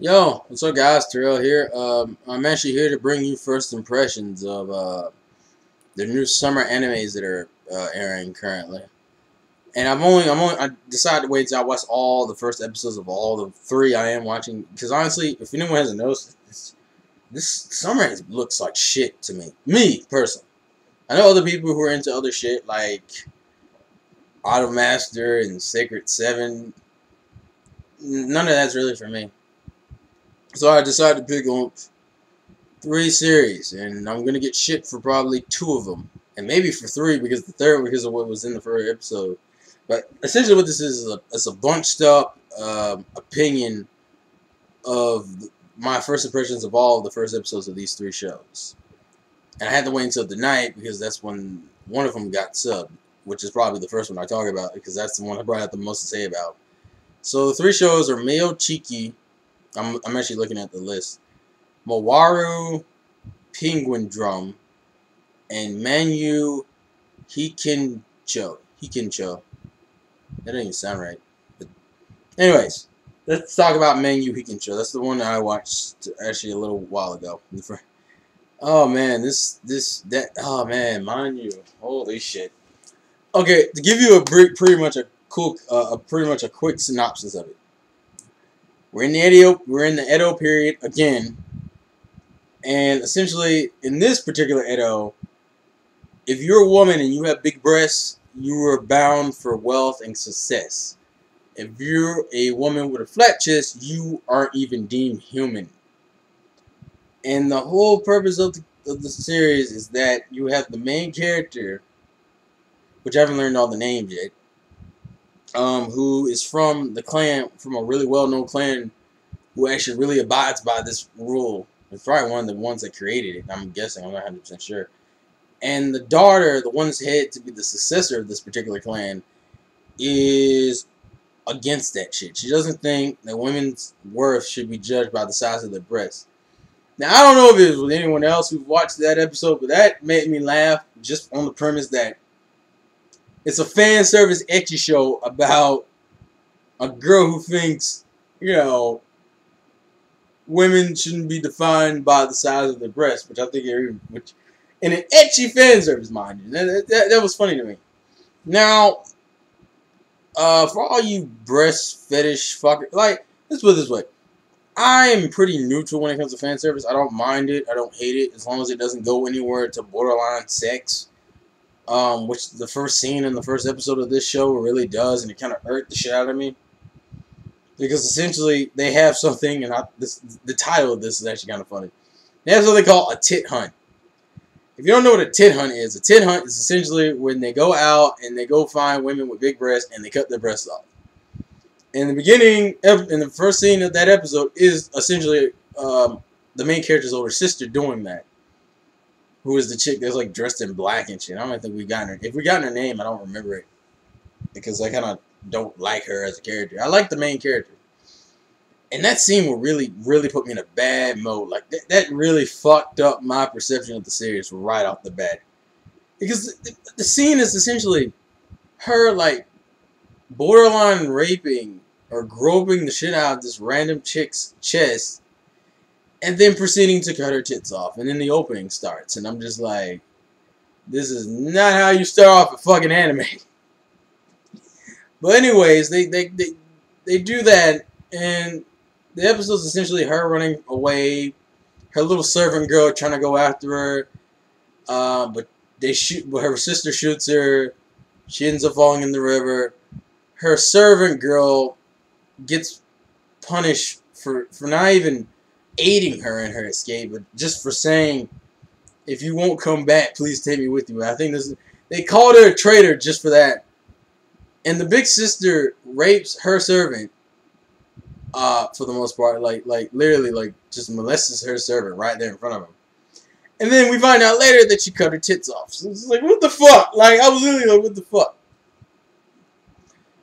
Yo, what's up, guys? Terrell here. I'm actually here to bring you first impressions of the new summer animes that are airing currently. And I decided to wait until I watch all the first episodes of all the three I am watching. Because honestly, if anyone hasn't noticed, this summer looks like shit to me. Me personally, I know other people who are into other shit like Auto Master and Sacred Seven. None of that's really for me. So I decided to pick on three series, and I'm gonna get shit for probably two of them, and maybe for three because the third because of what was in the first episode. But essentially, what this is a bunched up opinion of my first impressions of all of the first episodes of these three shows. And I had to wait until tonight because that's when one of them got subbed, which is probably the first one I talk about because that's the one I probably have the most to say about. So the three shows are Mayo Chiki. I'm actually looking at the list. Mawaru Penguindrum and Manyuu Hikenchou. That didn't even sound right. But anyways, let's talk about Manyuu Hikenchou. That's the one that I watched actually a little while ago. Oh man, oh man, Manyuu. Holy shit. Okay, to give you pretty much a quick synopsis of it. We're in the Edo period again. And essentially, in this particular Edo, if you're a woman and you have big breasts, you are bound for wealth and success. If you're a woman with a flat chest, you aren't even deemed human. And the whole purpose of the series is that you have the main character, which I haven't learned all the names yet, who is from the clan, from a really well-known clan, who actually really abides by this rule. It's probably one of the ones that created it. I'm guessing. I'm not 100% sure. And the daughter, the one that's head to be the successor of this particular clan, is against that shit. She doesn't think that women's worth should be judged by the size of their breasts. Now, I don't know if it was with anyone else who watched that episode, but that made me laugh just on the premise that it's a fan service ecchi show about a girl who thinks, women shouldn't be defined by the size of their breasts, which I think which in an ecchi fan service, mind you. That was funny to me. Now, for all you breast fetish fuckers, like, let's put it this way. I am pretty neutral when it comes to fan service. I don't mind it. I don't hate it, as long as it doesn't go anywhere to borderline sex. Which the first scene in the first episode of this show really does, and it kind of irked the shit out of me. Because essentially, they have something, and the title of this is actually kind of funny. They have something called a tit hunt. If you don't know what a tit hunt is essentially when they go out and they go find women with big breasts and they cut their breasts off. In the beginning, in the first scene of that episode, is essentially the main character's older sister doing that. Who is the chick that's like dressed in black and shit. I don't think we got her. If we got her name, I don't remember it. Because I kind of don't like her as a character. I like the main character. And that scene would really, really put me in a bad mode. Like, that really fucked up my perception of the series right off the bat. Because the scene is essentially her, like, borderline raping or groping the shit out of this random chick's chest and then proceeding to cut her tits off. And then the opening starts. And I'm just like, this is not how you start off a fucking anime. But anyways, they do that, and the episode's essentially her running away, her little servant girl trying to go after her, but her sister shoots her, she ends up falling in the river. Her servant girl gets punished for not even aiding her in her escape, but just for saying, if you won't come back, please take me with you. I think they called her a traitor just for that. And the big sister rapes her servant, for the most part, like literally, like, just molests her servant right there in front of him. And then we find out later that she cut her tits off. So it's like, what the fuck? Like, I was literally like, what the fuck?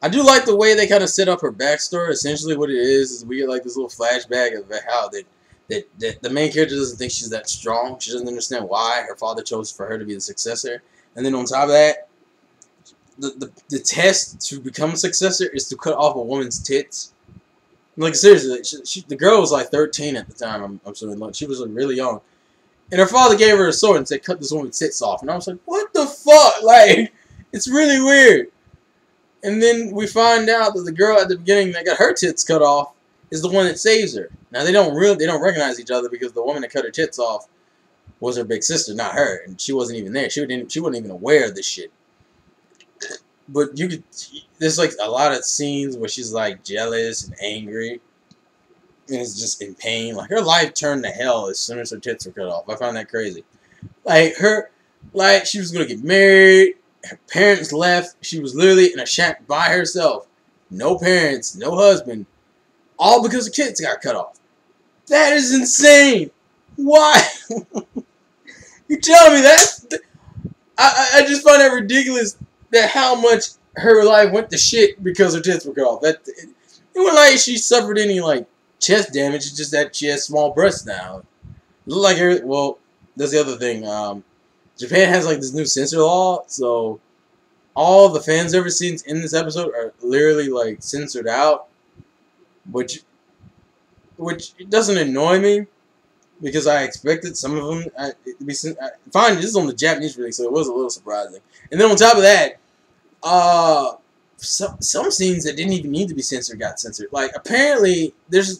I do like the way they kind of set up her backstory. Essentially, what it is we get like this little flashback of how that the main character doesn't think she's that strong. She doesn't understand why her father chose for her to be the successor. And then on top of that, the test to become a successor is to cut off a woman's tits. Like seriously, the girl was like 13 at the time. I'm assuming like, she was like, really young, and her father gave her a sword and said, "Cut this woman's tits off." And I was like, "What the fuck?" Like, it's really weird. And then we find out that the girl at the beginning that got her tits cut off is the one that saves her. Now they don't recognize each other because the woman that cut her tits off was her big sister, not her, and she wasn't even there. She wasn't even aware of this shit. But you could, there's like a lot of scenes where she's like jealous and angry, and is just in pain. Like her life turned to hell as soon as her tits were cut off. I found that crazy. Like she was gonna get married. Her parents left. She was literally in a shack by herself. No parents, no husband. All because her kids got cut off. That is insane. Why? You telling me that? I just find that ridiculous that how much her life went to shit because her tits were cut off. It wasn't like she suffered any like chest damage. It's just that she has small breasts now. Look like her. Well, that's the other thing. Japan has like this new censor law, so all the fan service scenes in this episode are literally like censored out, which doesn't annoy me because I expected some of them to be fine. This is on the Japanese release, so it was a little surprising. And then on top of that, some scenes that didn't even need to be censored got censored. Like apparently, the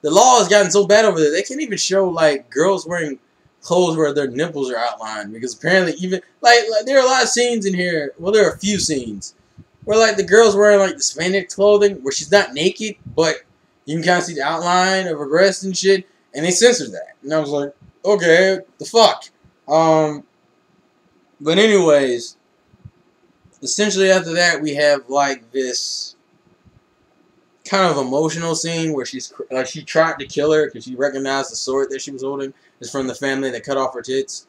law has gotten so bad over there they can't even show like girls wearing clothes where their nipples are outlined because apparently even like there are a lot of scenes in here. Well, there are a few scenes where like the girl's wearing like the spandex clothing where she's not naked, but you can kind of see the outline of her breast and shit, and they censored that. And I was like, okay, the fuck. But anyways, essentially after that we have like this kind of emotional scene where she tried to kill her because she recognized the sword that she was holding is from the family that cut off her tits,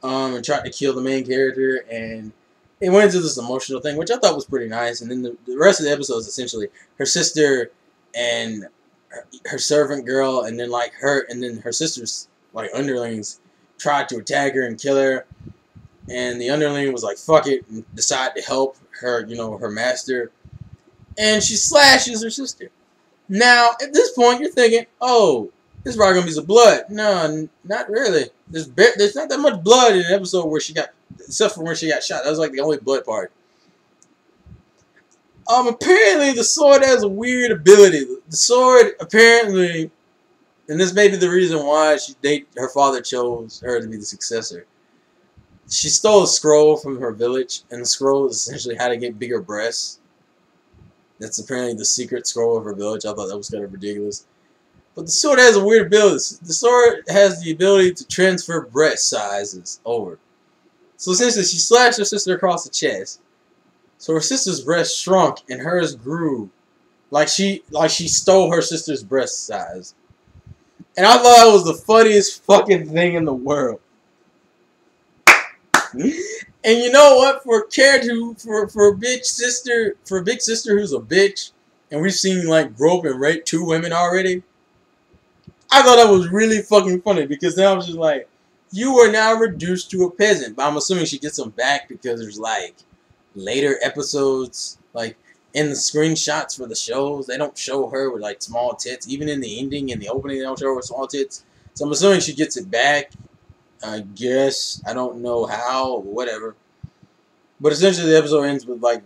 and tried to kill the main character, and it went into this emotional thing, which I thought was pretty nice. And then the rest of the episode is essentially her sister and her servant girl, and then her sister's like underlings tried to attack her and kill her, and the underling was like, "Fuck it," and decided to help her, her master. And she slashes her sister. Now, at this point, you're thinking, oh, this is probably going to be some blood. No, not really. There's not that much blood in an episode where she got, except for when she got shot. That was like the only blood part. Apparently, the sword has a weird ability. The sword, apparently, and this may be the reason why her father chose her to be the successor. She stole a scroll from her village, and the scroll is essentially how to get bigger breasts. That's apparently the secret scroll of her village. I thought that was kind of ridiculous. But the sword has a weird ability. The sword has the ability to transfer breast sizes over. So essentially, she slashed her sister across the chest. So her sister's breast shrunk and hers grew. Like she stole her sister's breast size. And I thought that was the funniest fucking thing in the world. And you know what? For a big sister who's a bitch, and we've seen like grope and rape 2 women already, I thought that was really fucking funny because then I was just like, you are now reduced to a peasant. But I'm assuming she gets them back because there's like later episodes, like in the screenshots for the shows, they don't show her with like small tits. Even in the ending and the opening, they don't show her with small tits. So I'm assuming she gets it back. I guess. I don't know how or whatever. But essentially the episode ends with like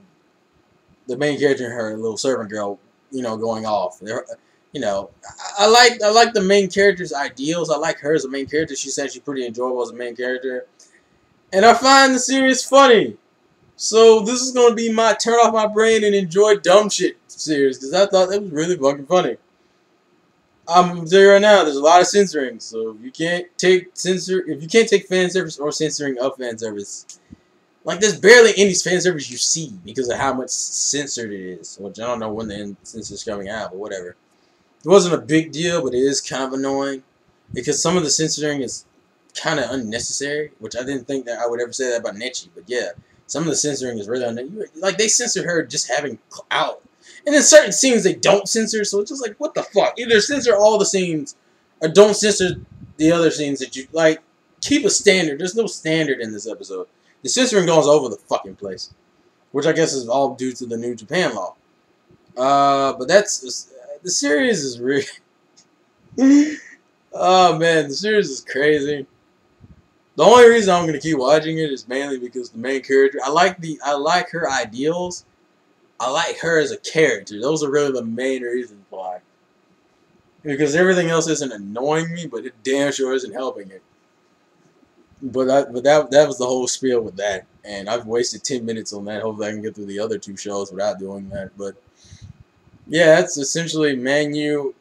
the main character and her little servant girl, going off. I like the main character's ideals. I like her as a main character. She's actually pretty enjoyable as a main character. And I find the series funny. So this is going to be my turn off my brain and enjoy dumb shit series because I thought that was really fucking funny. I'm telling you right now, there's a lot of censoring, so if you can't take fan service or censoring of fan service, like there's barely any fan service you see because of how much censored it is. Which I don't know when the censor's coming out, but whatever. It wasn't a big deal, but it is kind of annoying because some of the censoring is kind of unnecessary. Which I didn't think that I would ever say that about Nechi, but yeah, some of the censoring is really unnecessary. Like they censored her just having out. And in certain scenes they don't censor, so it's just like, what the fuck? Either censor all the scenes, or don't censor the other scenes that you like. Keep a standard. There's no standard in this episode. The censoring goes over the fucking place, which I guess is all due to the new Japan law. But that's the series is really. Oh man, the series is crazy. The only reason I'm gonna keep watching it is mainly because the main character. I like her ideals. I like her as a character. Those are really the main reasons why. Because everything else isn't annoying me, but it damn sure isn't helping it. But that was the whole spiel with that, and I've wasted 10 minutes on that. Hopefully, I can get through the other two shows without doing that. But yeah, that's essentially Manyuu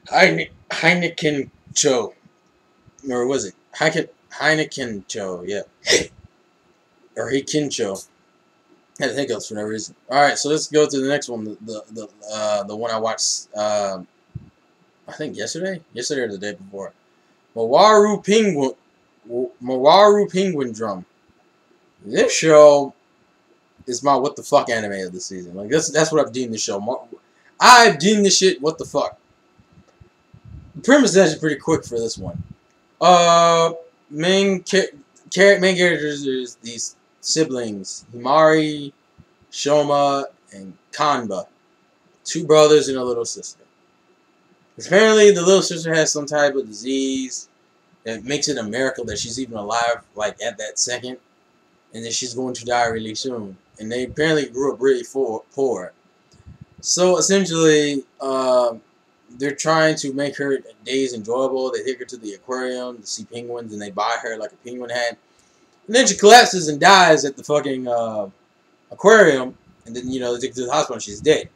Hikenchou, or was it Hikenchou? Yeah, or Hikenchou. I had hiccups for no reason. All right, so let's go to the next one. The one I watched. I think yesterday or the day before. Mawaru Penguindrum. This show is my what the fuck anime of the season. Like that's what I've deemed this show. I've deemed this shit what the fuck. The premise is actually pretty quick for this one. Main characters is these siblings, Himari, Shoma, and Kanba. Two brothers and a little sister. Apparently, the little sister has some type of disease that makes it a miracle that she's even alive, like at that second, and that she's going to die really soon. And they apparently grew up really poor. So essentially, they're trying to make her days enjoyable. They take her to the aquarium to see penguins, and they buy her like a penguin hat. And then she collapses and dies at the fucking aquarium. And then, they take her to the hospital and she's dead.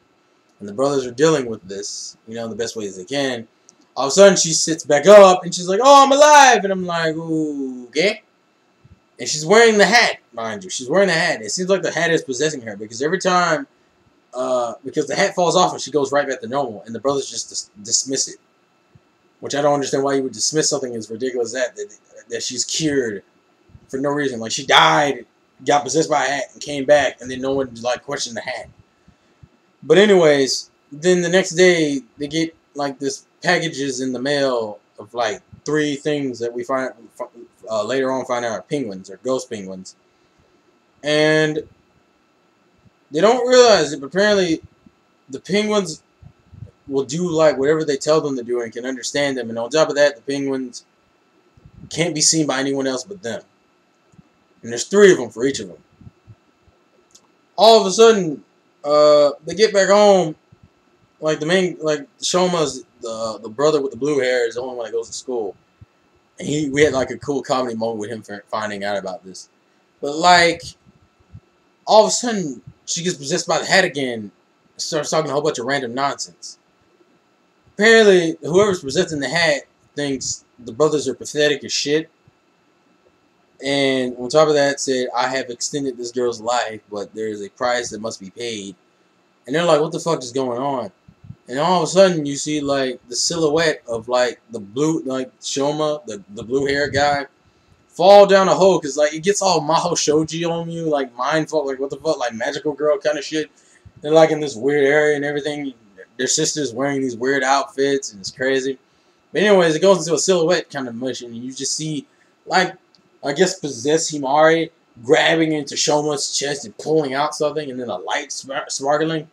And the brothers are dealing with this, the best ways they can. All of a sudden, she sits back up, and she's like, oh, I'm alive. And I'm like, ooh, okay. And she's wearing the hat, mind you. She's wearing the hat. It seems like the hat is possessing her, because every time, because the hat falls off and she goes right back to normal, and the brothers just dismiss it. Which I don't understand why you would dismiss something as ridiculous as that she's cured for no reason. Like, she died, got possessed by a hat, and came back, and then no one, questioned the hat. But anyways, then the next day, they get, this packages in the mail of, 3 things that we later on find out are penguins, or ghost penguins. And they don't realize it, but apparently the penguins will do, whatever they tell them to do and can understand them. And on top of that, the penguins can't be seen by anyone else but them. And there's 3 of them for each of them. All of a sudden, they get back home. Shoma's the brother with the blue hair is the only one that goes to school, and we had a cool comedy moment with him for finding out about this. But all of a sudden she gets possessed by the hat again, and starts talking a whole bunch of random nonsense. Apparently, whoever's possessing the hat thinks the brothers are pathetic as shit. And on top of that, said, I have extended this girl's life, but there is a price that must be paid. And they're like, what the fuck is going on? And all of a sudden, you see, the silhouette of, the blue, Shoma, the blue-haired guy, fall down a hole. Because, it gets all Maho Shoji on you, mindful, what the fuck, magical girl kind of shit. They're, in this weird area and everything. Their sister's wearing these weird outfits, and it's crazy. But anyways, it goes into a silhouette kind of motion, and you just see, I guess, possessed Himari grabbing into Shoma's chest and pulling out something, and then a light sparkling.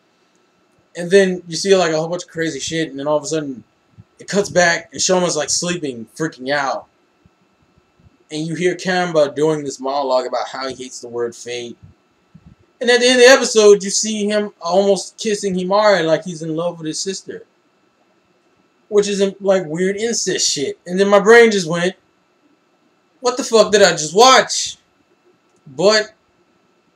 And then you see, a whole bunch of crazy shit, and then all of a sudden, it cuts back, and Shoma's, sleeping, freaking out. And you hear Kamba doing this monologue about how he hates the word fate. And at the end of the episode, you see him almost kissing Himari like he's in love with his sister. Which is, weird incest shit. And then my brain just went, what the fuck did I just watch? But,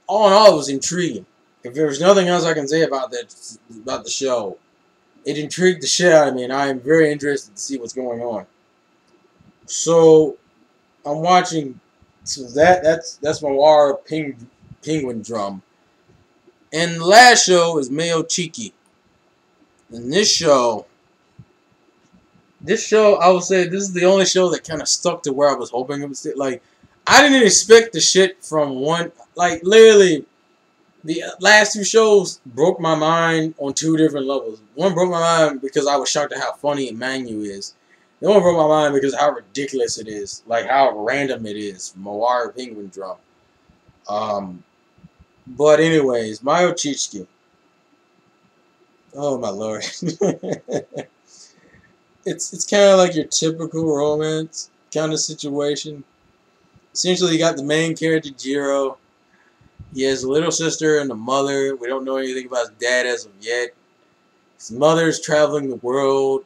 all in all, it was intriguing. If there's nothing else I can say about the show, it intrigued the shit out of me, and I am very interested to see what's going on. So, I'm watching. So that's Mawaru Penguindrum, and the last show is Mayo Chiki. And this show, I would say this is the only show that kind of stuck to where I was hoping it would stay. I didn't expect the shit from one. Literally, the last 2 shows broke my mind on 2 different levels. One broke my mind because I was shocked at how funny Manyuu is. The one broke my mind because how ridiculous it is. How random it is. Mawaru Penguindrum. But anyways, Mayo Chiki. Oh my lord. It's kind of like your typical romance kind of situation. Essentially, you got the main character Jiro. He has a little sister and a mother. We don't know anything about his dad as of yet. His mother's traveling the world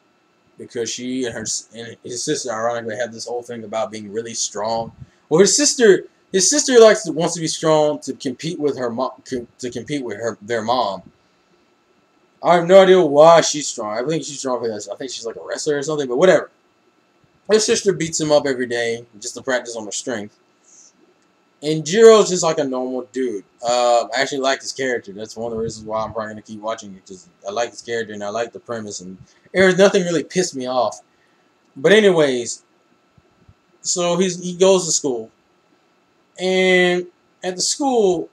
because she and and his sister, ironically, have this whole thing about being really strong. Well, his sister wants to be strong to compete with her mom, their mom. I have no idea why she's strong. I think she's strong because I think she's like a wrestler or something. But whatever. His sister beats him up every day just to practice on her strength. And Jiro's just like a normal dude. I actually like his character. That's one of the reasons why I'm probably going to keep watching it. Because I like his character and I like the premise. And there's nothing really pissed me off. But anyways, so he goes to school. And at the school,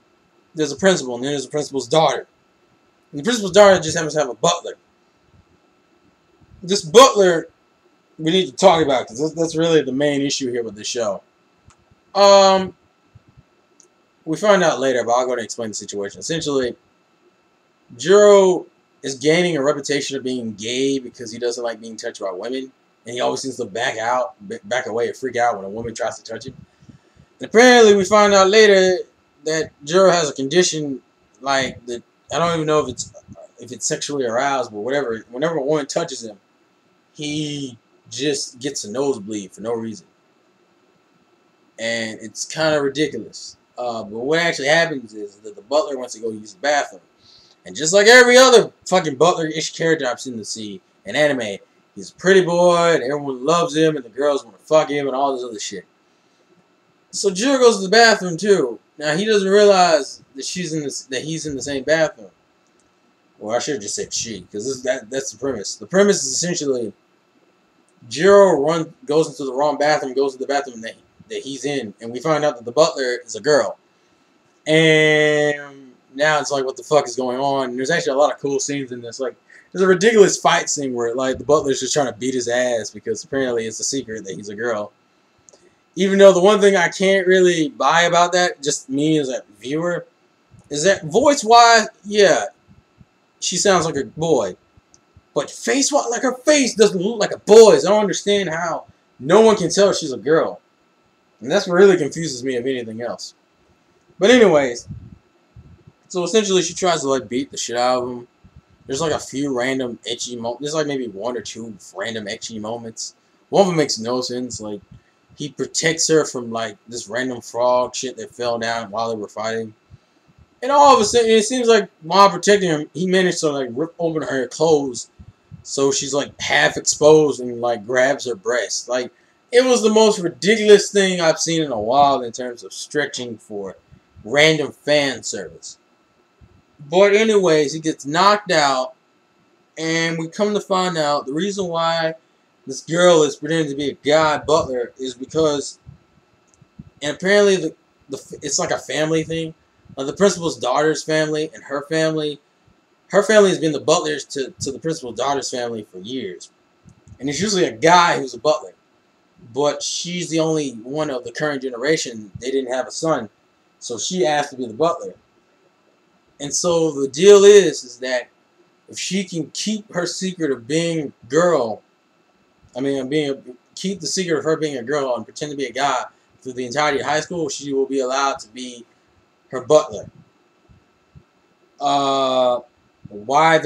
there's a principal. And then there's the principal's daughter. And the principal's daughter just happens to have a butler. This butler, we need to talk about. Because that's really the main issue here with this show. We find out later, but I'll go ahead and explain the situation. Essentially, Jiro is gaining a reputation of being gay because he doesn't like being touched by women. And he always seems to back away, and freak out when a woman tries to touch him. And apparently, we find out later that Jiro has a condition like that. I don't even know if it's sexually aroused, but whatever. Whenever a woman touches him, he just gets a nosebleed for no reason. And it's kind of ridiculous. But what actually happens is that the butler wants to go use the bathroom. And just like every other fucking butler-ish character I've seen in anime, he's a pretty boy, and everyone loves him, and the girls want to fuck him, and all this other shit. So Jiro goes to the bathroom, too. Now, he doesn't realize that he's in the same bathroom. Well, I should have just said she, because that's the premise. The premise is essentially Jiro goes into the wrong bathroom, goes to the bathroom that he's in, and we find out that the butler is a girl. And now it's like, what the fuck is going on? And there's actually a lot of cool scenes in this. Like, there's a ridiculous fight scene where like the butler's just trying to beat his ass because apparently it's a secret that he's a girl. Even though the one thing I can't really buy about that, just me as a viewer, is that voice-wise, yeah, she sounds like a boy. But face-wise, like her face doesn't look like a boy's. I don't understand how no one can tell she's a girl. And that's what really confuses me of anything else. But anyways, so essentially she tries to like beat the shit out of him. There's like a few random ecchi moments. There's like maybe one or two random ecchi moments. One of them makes no sense. Like, he protects her from like this random frog shit that fell down while they were fighting. And all of a sudden, it seems like while protecting him, he managed to like rip open her clothes. So she's like half exposed and like grabs her breast. Like, it was the most ridiculous thing I've seen in a while in terms of stretching for random fan service. But anyways, he gets knocked out, and we come to find out the reason why this girl is pretending to be a guy butler is because, and apparently it's like a family thing. The principal's daughter's family and her family has been the butlers to the principal's daughter's family for years. And it's usually a guy who's a butler. But she's the only one of the current generation. They didn't have a son. So she asked to be the butler. And so the deal is that if she can keep her secret of being a girl, keep the secret of her being a girl and pretend to be a guy through the entirety of high school, she will be allowed to be her butler. Why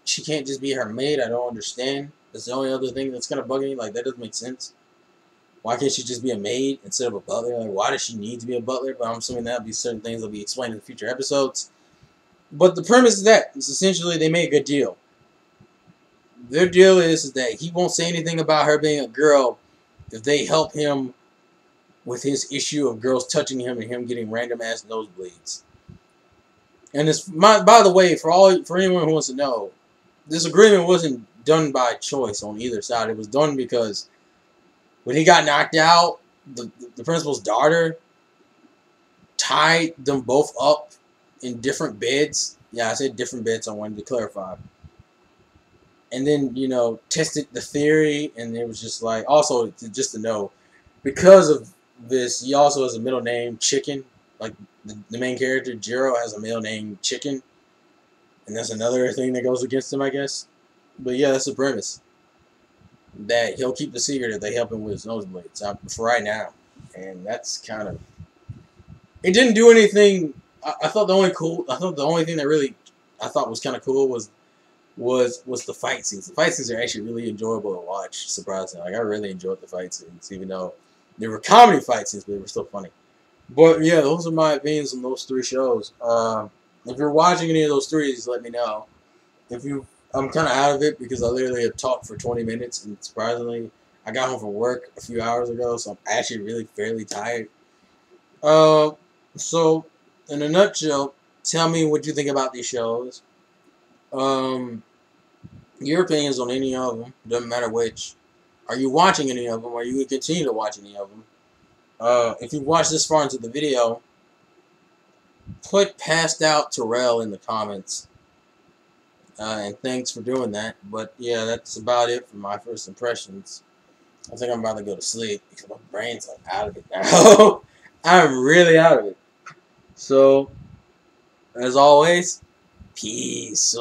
she can't just be her maid, I don't understand. That's the only other thing that's kind of bugging me. Like, that doesn't make sense. Why can't she just be a maid instead of a butler? Like, why does she need to be a butler? But I'm assuming that'll be certain things that'll be explained in future episodes. But the premise is that it's essentially they make a deal. Their deal is that he won't say anything about her being a girl if they help him with his issue of girls touching him and him getting random ass nosebleeds. And by the way, for anyone who wants to know, this agreement wasn't done by choice on either side. It was done because when he got knocked out, the principal's daughter tied them both up in different beds. Yeah, I said different beds. I wanted to clarify. And then, tested the theory, and it was just like, also, just to know, because of this, he also has a middle name, Chicken. Like, the main character, Jiro, has a middle name, Chicken. and that's another thing that goes against him, I guess. But yeah, that's the premise. That he'll keep the secret if they help him with his nosebleeds for right now, and that's kind of. It didn't do anything. I thought the only cool. I thought the only thing that really I thought was kind of cool was the fight scenes. The fight scenes are actually really enjoyable to watch. Surprisingly, like I really enjoyed the fight scenes, even though they were comedy fight scenes, but they were still funny. But yeah, those are my opinions on those three shows. If you're watching any of those three, just let me know. If you, I'm kind of out of it because I literally had talked for 20 minutes, and surprisingly, I got home from work a few hours ago, so I'm actually really fairly tired. Uh, so in a nutshell, tell me what you think about these shows. Um, your opinions on any of them, doesn't matter which. Are you watching any of them? Are you going to continue to watch any of them? If you watched this far into the video, put passed out Terrell in the comments. And thanks for doing that. But yeah, that's about it for my first impressions. I think I'm about to go to sleep because my brain's like out of it now. I'm really out of it. So, as always, peace.